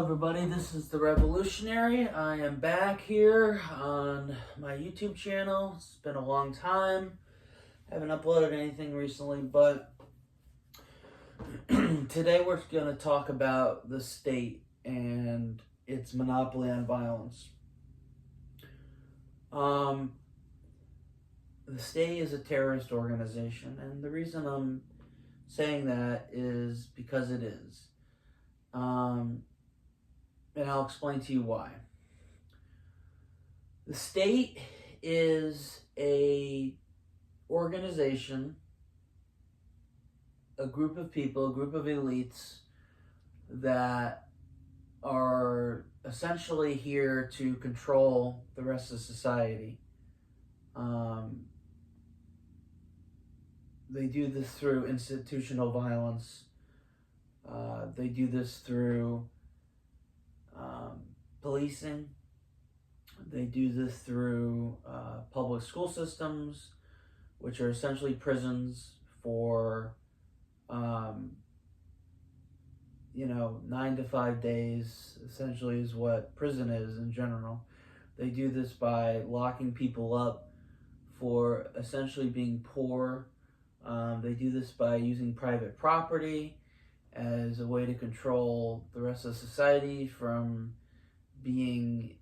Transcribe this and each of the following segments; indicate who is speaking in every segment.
Speaker 1: everybody, this is the Revolutionary. I am back here on my YouTube channel. It's been a long time. I haven't uploaded anything recently, but today we're going to talk about the state and its monopoly on violence. The state is a terrorist organization, and the reason I'm saying that is because it is. And I'll explain to you why. The state is a organization, a group of people, a group of elites that are essentially here to control the rest of society. They do this through institutional violence. They do this through policing. They do this through public school systems, which are essentially prisons for 9 to 5 days, essentially is what prison is in general. They do this by locking people up for essentially being poor. They do this by using private property as a way to control the rest of society from being,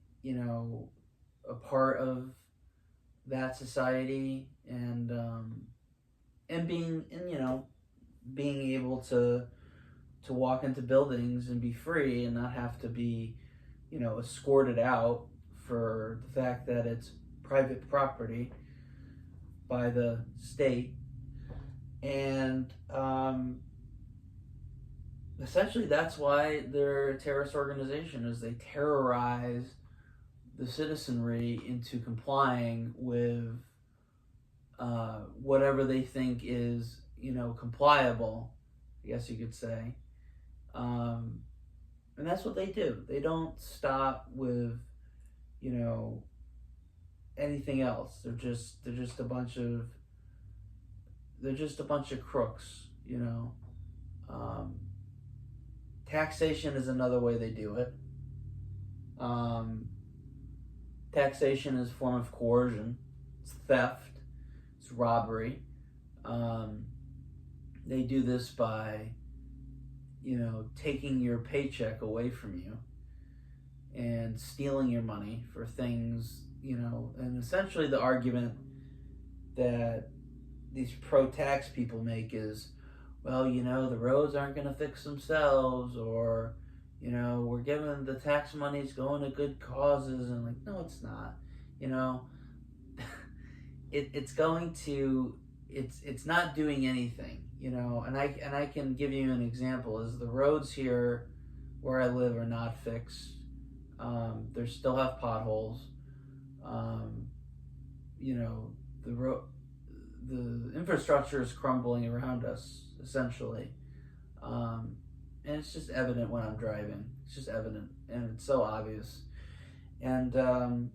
Speaker 1: a part of that society and being able to walk into buildings and be free and not have to be, escorted out for the fact that it's private property by the state. And essentially that's why they're a terrorist organization, is they terrorize the citizenry into complying with whatever they think is, compliable, I guess you could say. And that's what they do. They don't stop with, anything else. They're just a bunch of crooks, Taxation is another way they do it. Taxation is a form of coercion. It's theft. It's robbery. They do this by, taking your paycheck away from you and stealing your money for things, and essentially the argument that these pro-tax people make is, well, the roads aren't going to fix themselves, or, we're giving the tax money's going to good causes, and no, it's not. It's going to, it's not doing anything, and I can give you an example. Is the roads here where I live are not fixed. They still have potholes. The infrastructure is crumbling around us, essentially. And it's just evident when I'm driving. It's just evident, and it's so obvious. And that's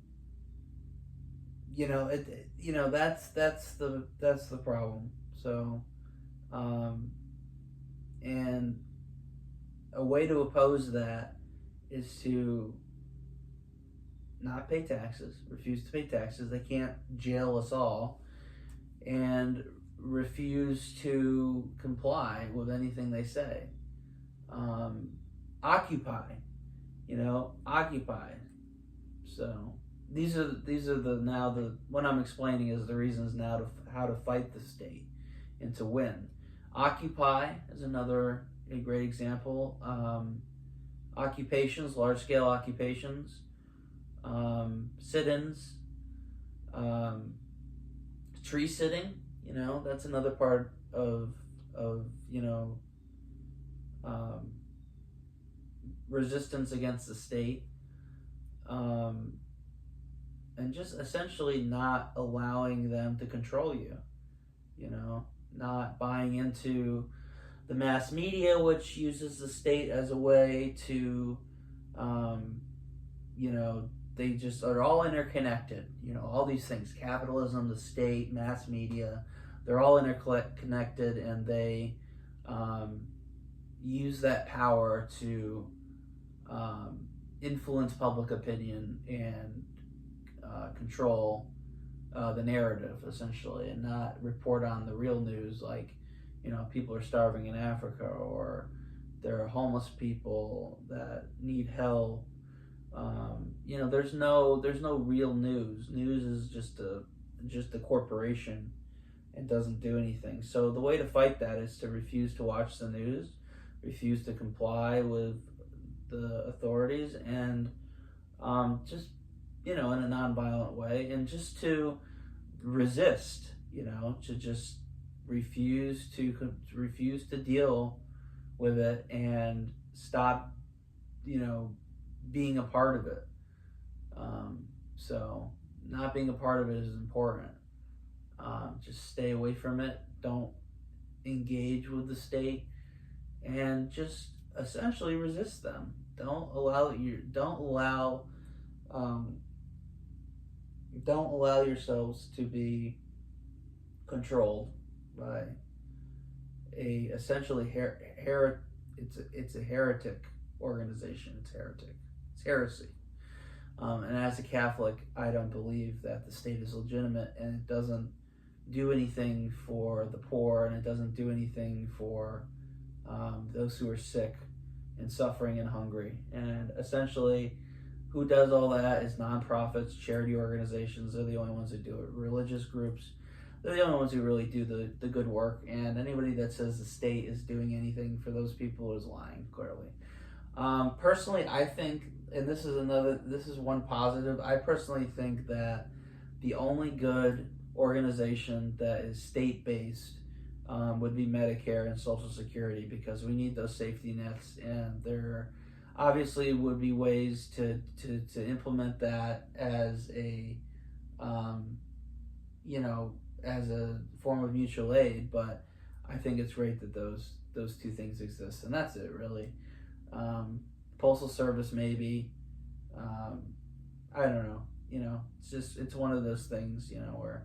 Speaker 1: the problem. So, and a way to oppose that is to not pay taxes, refuse to pay taxes. They can't jail us all, and refuse to comply with anything they say. Occupy, occupy. So these are what I'm explaining is the reasons now to how to fight the state and to win. Occupy is a great example. Occupations, large scale occupations, sit-ins, tree sitting, that's another part of resistance against the state, and just essentially not allowing them to control you, not buying into the mass media, which uses the state as a way to, they just are all interconnected, all these things, capitalism, the state, mass media, they're all interconnected, and they use that power to um, influence public opinion and control the narrative, essentially, and not report on the real news, like, people are starving in Africa, or there are homeless people that need help. There's no real news. News is just a corporation and doesn't do anything. So the way to fight that is to refuse to watch the news, refuse to comply with the authorities, and just in a nonviolent way, and just to resist. To just refuse to deal with it, and stop being a part of it. So not being a part of it is important. Just stay away from it. Don't engage with the state, and just essentially resist them. Um, don't allow yourselves to be controlled by a essentially it's a heretic organization. It's heresy. And as a Catholic, I don't believe that the state is legitimate, and it doesn't do anything for the poor, and it doesn't do anything for those who are sick and suffering and hungry. And essentially, who does all that is nonprofits, charity organizations. They're the only ones who do it. Religious groups, they're the only ones who really do the good work. And anybody that says the state is doing anything for those people is lying, clearly. Personally, I think, and this is one positive, I personally think that the only good organization that is state-based would be Medicare and Social Security, because we need those safety nets, and there obviously would be ways to implement that as a as a form of mutual aid. But I think it's great that those two things exist, and that's it, really. Postal service, maybe. I don't know. It's one of those things, where